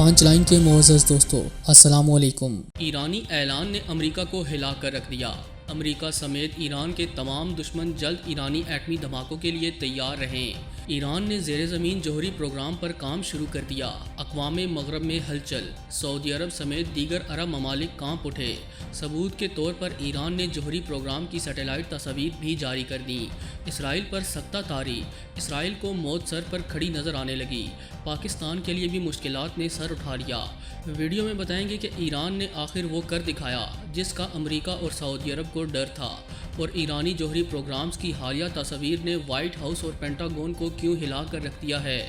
پانچ لائن کے معزز دوستو، السلام علیکم۔ ایرانی اعلان نے امریکہ کو ہلا کر رکھ دیا۔ امریکہ سمیت ایران کے تمام دشمن جلد ایرانی ایٹمی دھماکوں کے لیے تیار رہیں۔ ایران نے زیر زمین جوہری پروگرام پر کام شروع کر دیا۔ اقوام مغرب میں ہلچل، سعودی عرب سمیت دیگر عرب ممالک کانپ اٹھے۔ ثبوت کے طور پر ایران نے جوہری پروگرام کی سیٹلائٹ تصاویر بھی جاری کر دیں۔ اسرائیل پر سکتہ طاری، اسرائیل کو موت سر پر کھڑی نظر آنے لگی۔ پاکستان کے لیے بھی مشکلات نے سر اٹھا لیا۔ ویڈیو میں بتائیں گے کہ ایران نے آخر وہ کر دکھایا جس کا امریکہ اور سعودی عرب کو ڈر تھا، اور ایرانی جوہری پروگرامز کی حالیہ تصاویر نے وائٹ ہاؤس اور پینٹاگون کو کیوں ہلا کر رکھ دیا ہے۔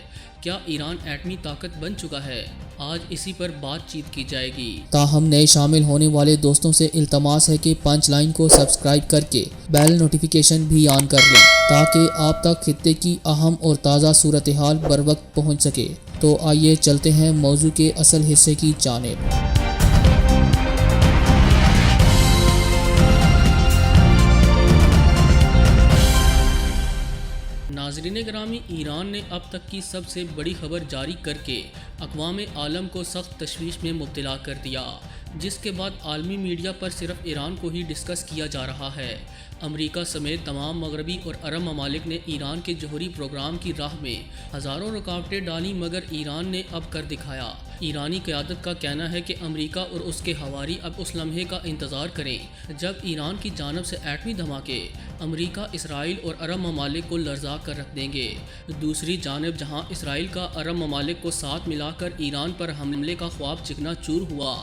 کیا ایران ایٹمی طاقت بن چکا ہے؟ آج اسی پر بات چیت کی جائے گی۔ تاہم نئے شامل ہونے والے دوستوں سے التماس ہے کہ پانچ لائن کو سبسکرائب کر کے بیل نوٹیفیکیشن بھی آن کر لیں تاکہ آپ تک خطے کی اہم اور تازہ صورتحال بر وقت پہنچ سکے۔ تو آئیے چلتے ہیں موضوع کے اصل حصے کی جانب۔ ناظرین گرامی، ایران نے اب تک کی سب سے بڑی خبر جاری کر کے اقوام عالم کو سخت تشویش میں مبتلا کر دیا، جس کے بعد عالمی میڈیا پر صرف ایران کو ہی ڈسکس کیا جا رہا ہے۔ امریکہ سمیت تمام مغربی اور عرب ممالک نے ایران کے جوہری پروگرام کی راہ میں ہزاروں رکاوٹیں ڈالیں، مگر ایران نے اب کر دکھایا۔ ایرانی قیادت کا کہنا ہے کہ امریکہ اور اس کے حواری اب اس لمحے کا انتظار کریں جب ایران کی جانب سے ایٹمی دھماکے امریکہ، اسرائیل اور عرب ممالک کو لرزا کر رکھ دیں گے۔ دوسری جانب جہاں اسرائیل کا عرب ممالک کو ساتھ ملا کر ایران پر حملے کا خواب چکنا چور ہوا،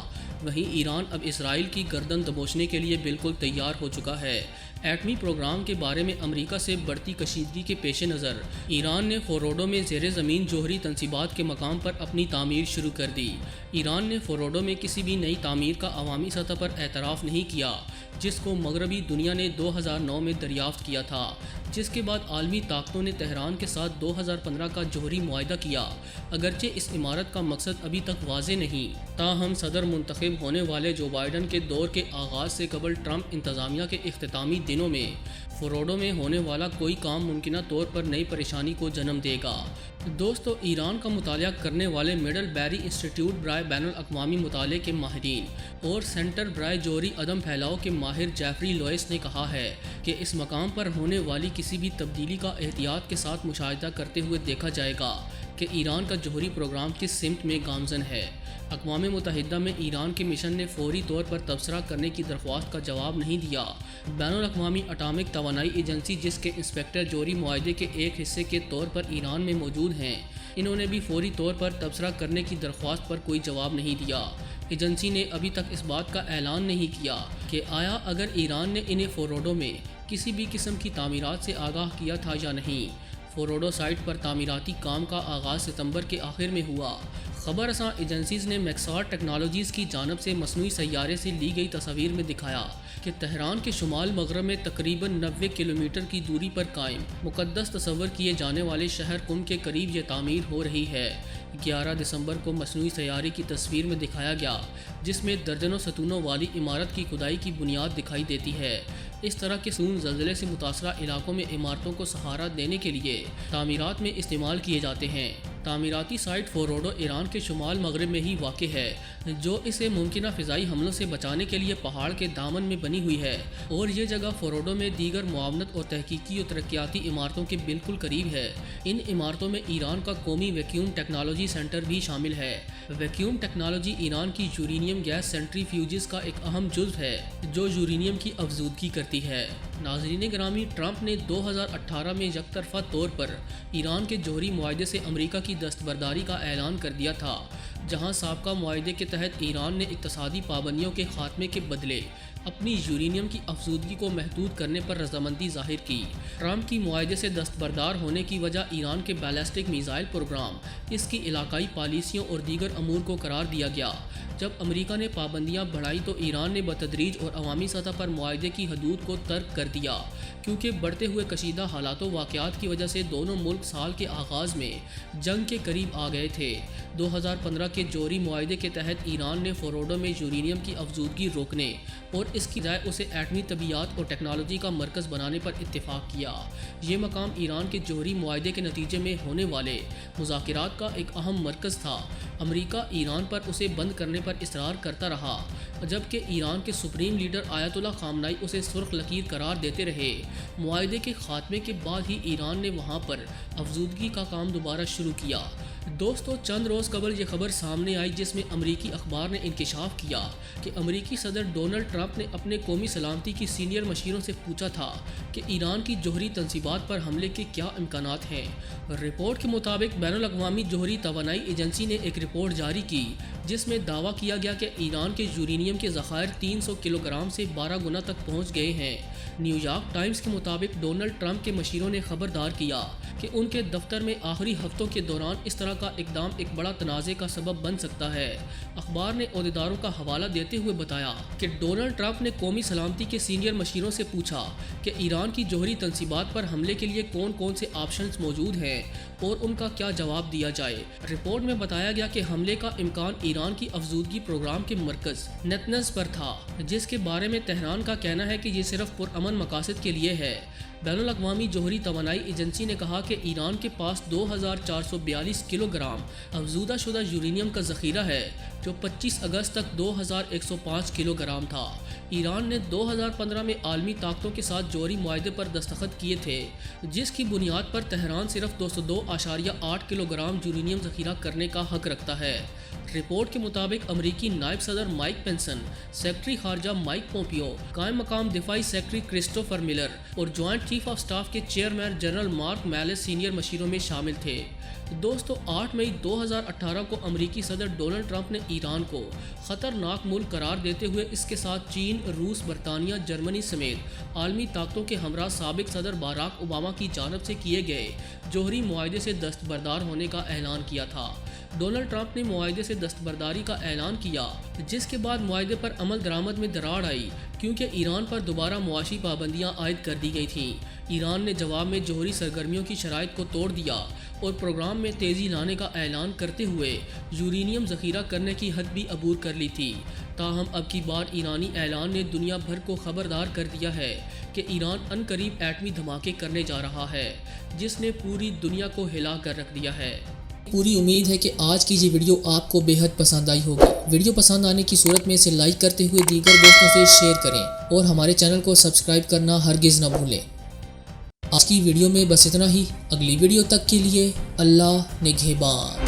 وہیں ایران اب اسرائیل کی گردن دبوچنے کے لیے بالکل تیار ہو چکا ہے۔ ایٹمی پروگرام کے بارے میں امریکہ سے بڑھتی کشیدگی کے پیش نظر ایران نے فوروڈو میں زیر زمین جوہری تنصیبات کے مقام پر اپنی تعمیر شروع کر دی۔ ایران نے فوروڈو میں کسی بھی نئی تعمیر کا عوامی سطح پر اعتراف نہیں کیا، جس کو مغربی دنیا نے 2009 میں دریافت کیا تھا، جس کے بعد عالمی طاقتوں نے تہران کے ساتھ 2015 کا جوہری معاہدہ کیا۔ اگرچہ اس عمارت کا مقصد ابھی تک واضح نہیں، تاہم صدر منتخب ہونے والے جو بائیڈن کے دور کے آغاز سے قبل ٹرمپ انتظامیہ کے اختتامی دنوں میں فوروڈو میں ہونے والا کوئی کام ممکنہ طور پر نئی پریشانی کو جنم دے گا۔ دوستو، ایران کا مطالعہ کرنے والے مڈل بیری انسٹی ٹیوٹ برائے بین الاقوامی مطالعے کے ماہرین اور سینٹر برائے جوہری عدم پھیلاؤ کے ماہر جیفری لوئس نے کہا ہے کہ اس مقام پر ہونے والی کسی بھی تبدیلی کا احتیاط کے ساتھ مشاہدہ کرتے ہوئے دیکھا جائے گا کہ ایران کا جوہری پروگرام کس سمت میں گامزن ہے۔ اقوام متحدہ میں ایران کے مشن نے فوری طور پر تبصرہ کرنے کی درخواست کا جواب نہیں دیا۔ بین الاقوامی اٹامک توانائی ایجنسی، جس کے انسپکٹر جوہری معاہدے کے ایک حصے کے طور پر ایران میں موجود ہیں، انہوں نے بھی فوری طور پر تبصرہ کرنے کی درخواست پر کوئی جواب نہیں دیا۔ ایجنسی نے ابھی تک اس بات کا اعلان نہیں کیا کہ آیا اگر ایران نے انہیں فوروڈو میں کسی بھی قسم کی تعمیرات سے آگاہ کیا تھا یا نہیں۔ فوروڈو سائٹ پر تعمیراتی کام کا آغاز ستمبر کے آخر میں ہوا۔ خبر رساں ایجنسیز نے میکسار ٹیکنالوجیز کی جانب سے مصنوعی سیارے سے لی گئی تصاویر میں دکھایا کہ تہران کے شمال مغرب میں تقریباً 90 کلومیٹر کی دوری پر قائم مقدس تصور کیے جانے والے شہر قم کے قریب یہ تعمیر ہو رہی ہے۔ 11 دسمبر کو مصنوعی سیارے کی تصویر میں دکھایا گیا، جس میں درجنوں ستونوں والی عمارت کی کھدائی کی بنیاد دکھائی دیتی ہے۔ اس طرح کے ستون زلزلے سے متاثرہ علاقوں میں عمارتوں کو سہارا دینے کے لیے تعمیرات میں استعمال کیے جاتے ہیں۔ تعمیراتی سائٹ فوروڈو ایران کے شمال مغرب میں ہی واقع ہے، جو اسے ممکنہ فضائی حملوں سے بچانے کے لیے پہاڑ کے دامن میں بنی ہوئی ہے، اور یہ جگہ فوروڈو میں دیگر معاونت اور تحقیقی اور ترقیاتی عمارتوں کے بالکل قریب ہے۔ ان عمارتوں میں ایران کا قومی ویکیوم ٹیکنالوجی سینٹر بھی شامل ہے۔ ویکیوم ٹیکنالوجی ایران کی یورینیم گیس سینٹری فیوجز کا ایک اہم جزو ہے جو یورینیم کی افزودگی کرتی ہے۔ ناظرین گرامی، ٹرمپ نے 2018 میں یک طرفہ طور پر ایران کے جوہری معاہدے سے امریکہ کی دستبرداری کا اعلان کر دیا تھا، جہاں سابقہ معاہدے کے تحت ایران نے اقتصادی پابندیوں کے خاتمے کے بدلے اپنی یورینیم کی افزودگی کو محدود کرنے پر رضامندی ظاہر کی۔ ٹرمپ کی معاہدے سے دستبردار ہونے کی وجہ ایران کے بیلسٹک میزائل پروگرام، اس کی علاقائی پالیسیوں اور دیگر امور کو قرار دیا گیا۔ جب امریکہ نے پابندیاں بڑھائی تو ایران نے بتدریج اور عوامی سطح پر معاہدے کی حدود کو ترک کر دیا، کیونکہ بڑھتے ہوئے کشیدہ حالات و واقعات کی وجہ سے دونوں ملک سال کے آغاز میں جنگ کے قریب آ گئے تھے۔ 2015 کہ جوہری معاہدے کے تحت ایران نے فوروڈو میں یورینیم کی افزودگی روکنے اور اس کی بجائے اسے ایٹمی طبیعیات اور ٹیکنالوجی کا مرکز بنانے پر اتفاق کیا۔ یہ مقام ایران کے جوہری معاہدے کے نتیجے میں ہونے والے مذاکرات کا ایک اہم مرکز تھا۔ امریکہ ایران پر اسے بند کرنے پر اصرار کرتا رہا، جبکہ ایران کے سپریم لیڈر آیت اللہ خامنائی اسے سرخ لکیر قرار دیتے رہے۔ معاہدے کے خاتمے کے بعد ہی ایران نے وہاں پر افزودگی کا کام دوبارہ شروع کیا۔ دوستو، چند روز قبل یہ خبر سامنے آئی جس میں امریکی اخبار نے انکشاف کیا کہ امریکی صدر ڈونلڈ ٹرمپ نے اپنے قومی سلامتی کی سینئر مشیروں سے پوچھا تھا کہ ایران کی جوہری تنصیبات پر حملے کے کیا امکانات ہیں۔ رپورٹ کے مطابق بین الاقوامی جوہری توانائی ایجنسی نے ایک رپورٹ جاری کی جس میں دعویٰ کیا گیا کہ ایران کے یورینیم کے ذخائر 300 کلو گرام سے 12 گنا تک پہنچ گئے ہیں۔ نیو یارک ٹائمز کے مطابق ڈونلڈ ٹرمپ کے مشیروں نے خبردار کیا کہ ان کے دفتر میں آخری ہفتوں کے دوران اس طرح کا اقدام ایک بڑا تنازع کا سبب بن سکتا ہے۔ اخبار نے عہدیداروں کا حوالہ دیتے ہوئے بتایا کہ ڈونلڈ ٹرمپ نے قومی سلامتی کے سینئر مشیروں سے پوچھا کہ ایران کی جوہری تنصیبات پر حملے کے لیے کون کون سے آپشنز موجود ہیں اور ان کا کیا جواب دیا جائے۔ رپورٹ میں بتایا گیا کہ حملے کا امکان ایران کی افزودگی پروگرام کے مرکز نتنز پر تھا، جس کے بارے میں تہران کا کہنا ہے کہ یہ صرف پرامن مقاصد کے لیے ہے۔ بین الاقوامی جوہری توانائی ایجنسی نے کہا کہ ایران کے پاس 2442 کلو گرام افزودہ شدہ یورینیم کا ذخیرہ ہے، جو 25 اگست تک 2105 کلو گرام تھا۔ ایران نے 2015 میں عالمی طاقتوں کے ساتھ جوہری معاہدے پر دستخط کیے تھے، جس کی بنیاد پر تہران صرف 202.8 کلو گرام یورینیم ذخیرہ کرنے کا حق رکھتا ہے۔ رپورٹ کے مطابق امریکی نائب صدر مائک پینسن، سیکرٹری خارجہ مائک پومپیو، قائم مقام دفاعی سیکرٹری کرسٹوفر ملر اور جوائنٹ چیف آف سٹاف کے chairman general Mark Milley senior مشیروں میں شامل تھے۔ دوستو، 8 مئی 2018 کو امریکی صدر ڈونلڈ ٹرمپ نے ایران کو خطرناک ملک قرار دیتے ہوئے اس کے ساتھ چین، روس، برطانیہ، جرمنی سمیت عالمی طاقتوں کے ہمراہ سابق صدر باراک اوباما کی جانب سے کیے گئے جوہری معاہدے سے دستبردار ہونے کا اعلان کیا تھا۔ ڈونلڈ ٹرمپ نے معاہدے سے دستبرداری کا اعلان کیا، جس کے بعد معاہدے پر عمل درآمد میں دراڑ آئی کیونکہ ایران پر دوبارہ معاشی پابندیاں عائد کر دی گئی تھیں۔ ایران نے جواب میں جوہری سرگرمیوں کی شرائط کو توڑ دیا اور پروگرام میں تیزی لانے کا اعلان کرتے ہوئے یورینیم ذخیرہ کرنے کی حد بھی عبور کر لی تھی۔ تاہم اب کی بار ایرانی اعلان نے دنیا بھر کو خبردار کر دیا ہے کہ ایران عنقریب ایٹمی دھماکے کرنے جا رہا ہے، جس نے پوری دنیا کو ہلا کر رکھ دیا ہے۔ پوری امید ہے کہ آج کی یہ ویڈیو آپ کو بے حد پسند آئی ہوگی۔ ویڈیو پسند آنے کی صورت میں اسے لائک کرتے ہوئے دیگر دوستوں سے شیئر کریں اور ہمارے چینل کو سبسکرائب کرنا ہرگز نہ بھولیں۔ آج کی ویڈیو میں بس اتنا ہی۔ اگلی ویڈیو تک کے لیے اللہ نگہبان۔